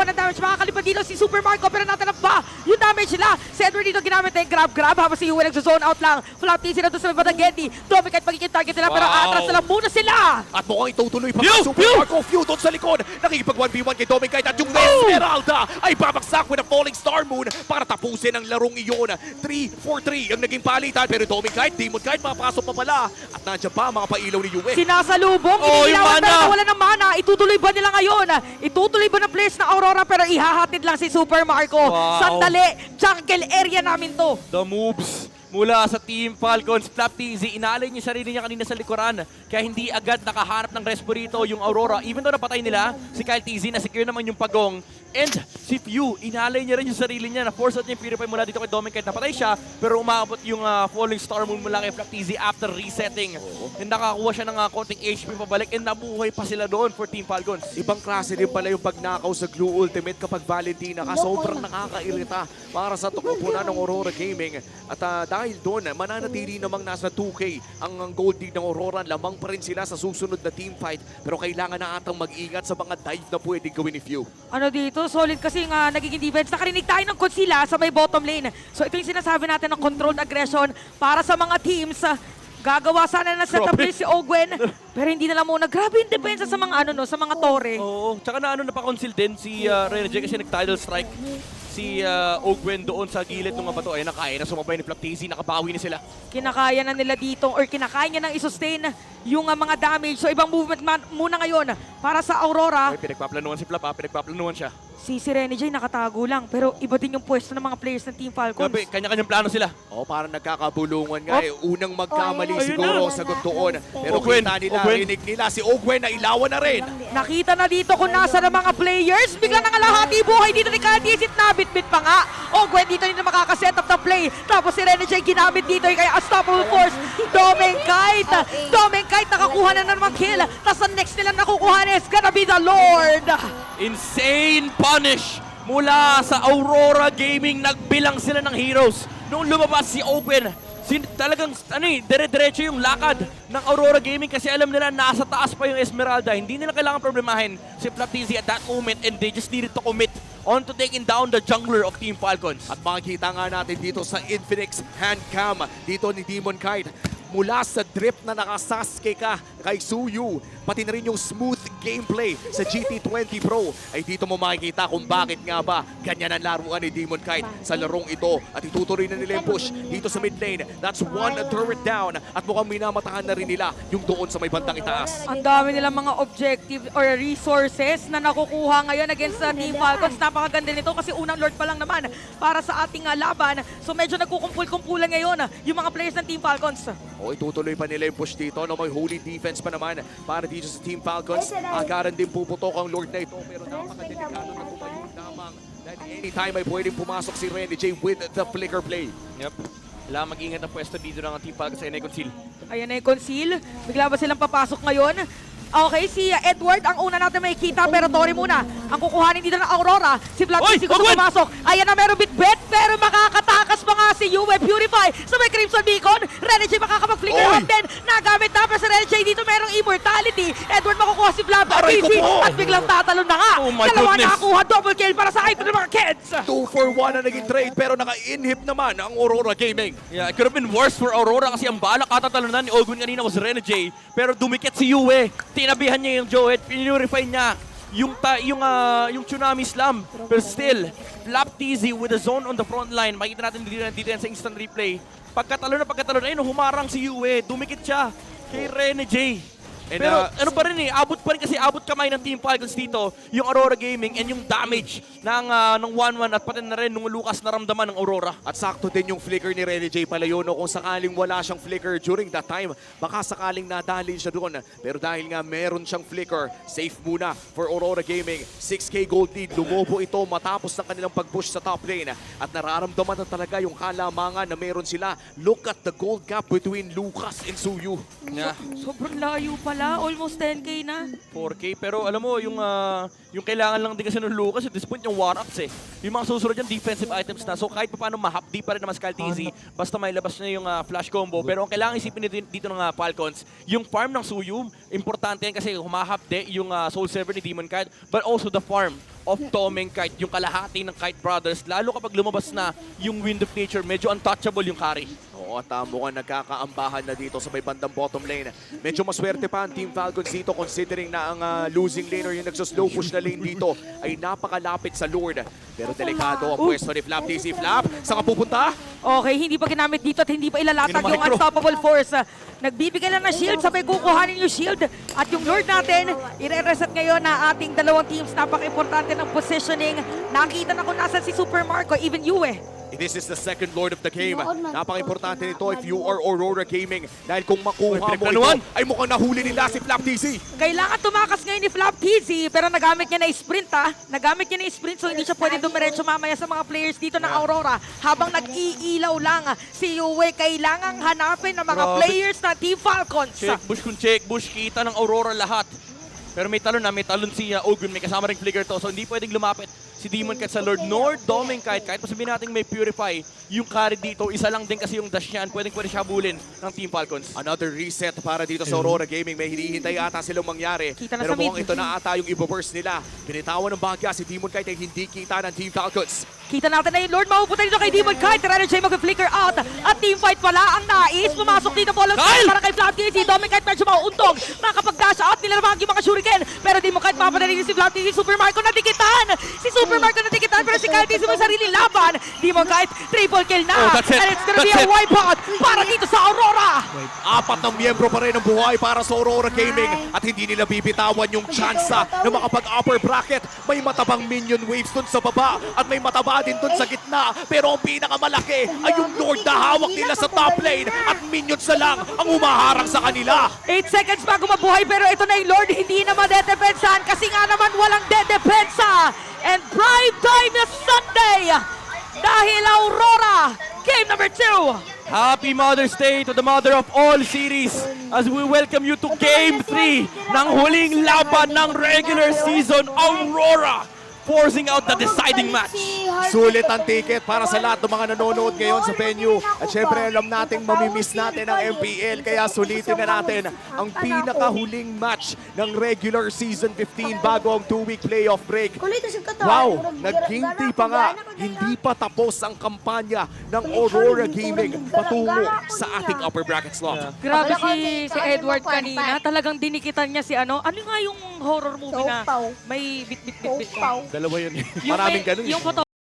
nakakuha ng damage. Makakalipad dito si Super Marco pero natanap ba yung damage nila? Si Edward dito ginamit na yung grab habang si Yue nagzo-zone out lang. Flap TZ na doon sa mga Getty. Domi kahit magiging target nila pero atras na lang muna sila. At mukhang itutuloy pa ang Super Marco Few doon sa likod. Nakikipag 1v1 kay Domingkite at yung Esmeralda ay babagsak with a Falling Star Moon para tapusin ang larong iyon. 3-4-3 ang naging palitan pero Domingkite, Demonkite papasok pa pala. At nandiyan pa mga pailaw ni Yue. Sinasalubong, iniilawan pero wala ng mana. Itutuloy ba nila ngayon? Itutuloy ba ng players na Aurora pero ihahatid lang si Super Marco. Sandali, jungle area namin to. The moves mula sa Team Falcons. Flap TZ, inaalay niya sarili niya kanina sa likuran. Kaya hindi agad nakahanap ng respo rito yung Aurora. Even though napatay nila, si Kyle TZ, na-secure naman yung pagong. And si Few, inaalay niya rin yung sarili niya. Na-force out niya yung Purify mula dito kay Dominic. Napatay siya, pero umabot yung Falling Star Moon mula kay Flap TZ after resetting. And nakakuha siya ng konting HP pabalik. And nabuhay pa sila doon for Team Falcons. Ibang klase din pala yung pagnakaw sa Glue Ultimate kapag Valentina ka. Sobrang nakakairita para sa tukupunan ng Aurora Gaming. At dahil doon, mananatili namang nasa 2K ang gold lead ng Aurora. Lamang pa rin sila sa susunod na team fight. Pero kailangan na atang mag-ingat sa mga dive na pwedeng gawin ni Few. Ano dito, solid kasi nga nagiging defense. Nakarinig tayo ng Godzilla sa may bottom lane. So ito yung sinasabi natin ng controlled aggression para sa mga teams. Gagawa sana na setup play si Ogwen. Pero hindi na lang muna. Grabe yung depensa sa mga sa mga tore. Oo, tsaka na napakonsil din si Renegade kasi nag-tidal strike. Si Ogwen doon sa gilid ng bato ay nakaya na sumabay ni Flap TZ, nakabawi na sila. Kinakaya na nila dito or kinakaya niya nang i-sustain yung mga damage. So ibang movement muna ngayon para sa Aurora. Ay, pinagpaplanuhan si Flap, pinagpaplanuhan siya. Si Renegade nakatago lang pero iba din yung pwesto ng mga players ng Team Falcons. Grabe, kanya-kanyang plano sila. Parang nagkakabulungan nga. Unang magkamali Ayun siguro na. sagot doon. Pero Ogwen, kita nila, Ogwen. rinig nila si Ogwen na ilawan na rin. Nakita na dito kung nasa ng mga players. Bigla na kalahati buhay dito ni Kadisit. Nabit-bit pa nga. Ogwen dito na makakaset up ng play. Tapos si Renegade ginamit dito yung kaya Unstoppable Force. Domingkite nakakuha na naman kill. Tapos ang next nila nakukuha is gonna be the Lord. Insane punish mula sa Aurora Gaming. Nagbilang sila ng heroes. Noong lumabas si Ogwen, talagang dire-diretso yung lakad ng Aurora Gaming kasi alam nila nasa taas pa yung Esmeralda. Hindi nila kailangan problemahin si Flap TZ at that moment and they just needed to commit on to taking down the jungler of Team Falcons. At makikita nga natin dito sa Infinix handcam dito ni Demonkite. Mula sa drip na nakasaske ka kay Suyu, pati na rin yung smooth gameplay sa GT20 Pro, ay dito mo makikita kung bakit nga ba ganyan ang laruan ni Demonkite sa larong ito. At itutuloy na nila yung push dito sa mid lane. That's one turret down at mukhang minamatahan na rin nila yung doon sa may bandang itaas. Ang dami nilang mga objective or resources na nakukuha ngayon against sa Team Falcons. Napakaganda nito kasi unang Lord pa lang naman para sa ating laban. So medyo nagkukumpul-kumpulan ngayon yung mga players ng Team Falcons. Itutuloy pa nila yung push dito. May holy defense pa naman para dito sa Team Falcons. Agaran din puputok ang Lord na ito. Pero napakadelikado na tumayo lamang. Dahil anytime ay pwedeng pumasok si Renegade with the flicker play. Yep. Kailangan mag-ingat ang pwesto dito ng Team Falcons sa Conceal. Ayan na yung conceal. Bigla ba silang papasok ngayon? Okay, si Edward ang una natin makikita pero Tori muna. Ang kukuhanin dito ng Aurora. Si Vlad Oy, si gusto Ogwen! pumasok. Ayan na meron bit-bet pero makakatakas pa nga si Yue Purify sa may Crimson Beacon. Renegade makakapag-flicker up din. Nagamit na pa sa Renegade dito merong immortality. Edward makukuha si Vlad Aray ko po! at biglang tatalon na nga. Oh my Dalawa goodness. nakakuha double kill para sa Hyper mga kids. 2 for 1 na naging trade pero naka-inhib naman ang Aurora Gaming. Yeah, it could have been worse for Aurora kasi ang bala katatalunan ni Ogwen kanina was Renegade. Pero dumikit si Yue. Tinabihan niya yung Joet, pinurify niya yung Tsunami Slam. Pero still, Flap TZ with a zone on the front line. Makikita natin dito sa instant replay. Pagkatalo na, ayun, humarang si Yue. Dumikit siya kay Renegade. And, Pero ano pa rin abot pa rin kasi abot kamay ng Team Falcons dito, yung Aurora Gaming and yung damage ng 1-1 at pati na rin nung Lucas naramdaman ng Aurora. At sakto din yung flicker ni Renegade pala yun. Kung sakaling wala siyang flicker during that time, baka sakaling nadali siya doon. Pero dahil nga meron siyang flicker, safe muna for Aurora Gaming. 6K gold lead, lumobo ito matapos ng kanilang pag-push sa top lane. At nararamdaman na talaga yung kalamangan na meron sila. Look at the gold gap between Lucas and Suyu. Yeah. Sobrang layo pala Wala, almost 10K na. 4K. Pero alam mo, yung kailangan lang din kasi ng Lucas at this point, yung war-ups eh. Yung mga susunod yan, defensive items na. So kahit pa paano mahapdi pa rin naman Skull TZ, basta may labas na yung flash combo. Pero ang kailangan isipin dito ng Falcons, yung farm ng Suyu, importante yan kasi humahapdi yung Soul Server ni Demon Kite, but also the farm of Tomeng Kite, yung kalahati ng Kite Brothers. Lalo kapag lumabas na yung Wind of Nature, medyo untouchable yung carry. Oo, at mukhang nagkakaambahan na dito sa may bandang bottom lane. Medyo maswerte pa ang Team Falcons dito considering na ang losing laner yung nagsuslow push na lane dito ay napakalapit sa Lord. Pero delikado ang pwesto ni Flap TZ. Flap, saan ka pupunta? Okay, hindi pa ginamit dito at hindi pa ilalatag Hindi na yung micro. unstoppable force. Nagbibigay lang ng shield, sabay kukuhanin yung shield. At yung Lord natin, ire-reset ngayon na ating dalawang teams. Napaka-importante ng positioning. Nakita na kung nasan si Super Marco, even you eh. This is the second Lord of the game. Napaka-importante nito if you are Aurora Gaming. Dahil kung makuha mo pinagplanuhan. ito, ay mukhang nahuli nila si Flap TZ. Kailangan tumakas ngayon ni Flap TZ, pero nagamit niya na sprint Nagamit niya na sprint, so hindi siya pwede dumiretso mamaya sa mga players dito ng Aurora. Habang nag-iilaw lang si Yue, kailangang hanapin ng mga Grabe. players na Team Falcons. Check bush, kita ng Aurora lahat. Pero may talon si Ogun, may kasama ring flicker to, so hindi pwedeng lumapit si Demon Kite sa Lord nor Doming Kite. Kahit pa sabihin natin may Purify, yung carry dito, isa lang din kasi yung dash niyan, pwede siya habulin ng Team Falcons. Another reset para dito sa Aurora Gaming. May hinihintay ata silang mangyari. Kita na Pero sa mid. mukhang ito na ata yung ibo-burst nila. Binitawan ng bagya si Demon Kite ay hindi kita ng Team Falcons. Kita natin na yung Lord mapupunta dito kay Demon Kite. Energy mag-flicker out. At team fight pala ang nais. Pumasok dito follow Kyle! para kay Flap TZ. Doming Kite medyo mauuntog. Nakapag-dash out. Nilalabag yung mga shuriken. Pero Demon Kite papadalin si Flap TZ. Super Marco natikitan. Si Super Marco natikitan. Pero si Kyle TZ may sarili laban. Demon Kite triple kill na. Oh, that's it. And it's gonna be That's a it. wipeout para dito sa Aurora. Apat na miyembro pa rin ang buhay para sa Aurora Gaming at hindi nila bibitawan yung tsansa na makapag-upper bracket. May matabang minion waves dun sa baba at may mataba din dun sa gitna. Pero ang pinakamalaki ay yung Lord na hawak nila sa top lane at minions na lang ang umaharang sa kanila. 8 seconds bago mabuhay pero ito na yung Lord hindi na madedepensahan kasi nga naman walang dedepensa. And prime time na Sunday dahil Aurora game number 2. Happy Mother's Day to the mother of all series as we welcome you to Game 3 ng huling laban ng regular season, Aurora forcing out the deciding match. Sulit ang ticket para sa lahat ng mga nanonood ngayon sa venue. At syempre alam nating mamimiss natin ang MPL kaya sulitin na natin ang pinakahuling match ng regular season 15 bago ang 2-week playoff break. Wow! Naghinti pa nga, hindi pa tapos ang kampanya ng Aurora Gaming patungo sa ating upper bracket slot. Grabe si Edward kanina, talagang dinikitan niya si ano nga yung horror movie na Pau. may bit. Dalawa yun. Yung Maraming may- ganun eh. Yung photo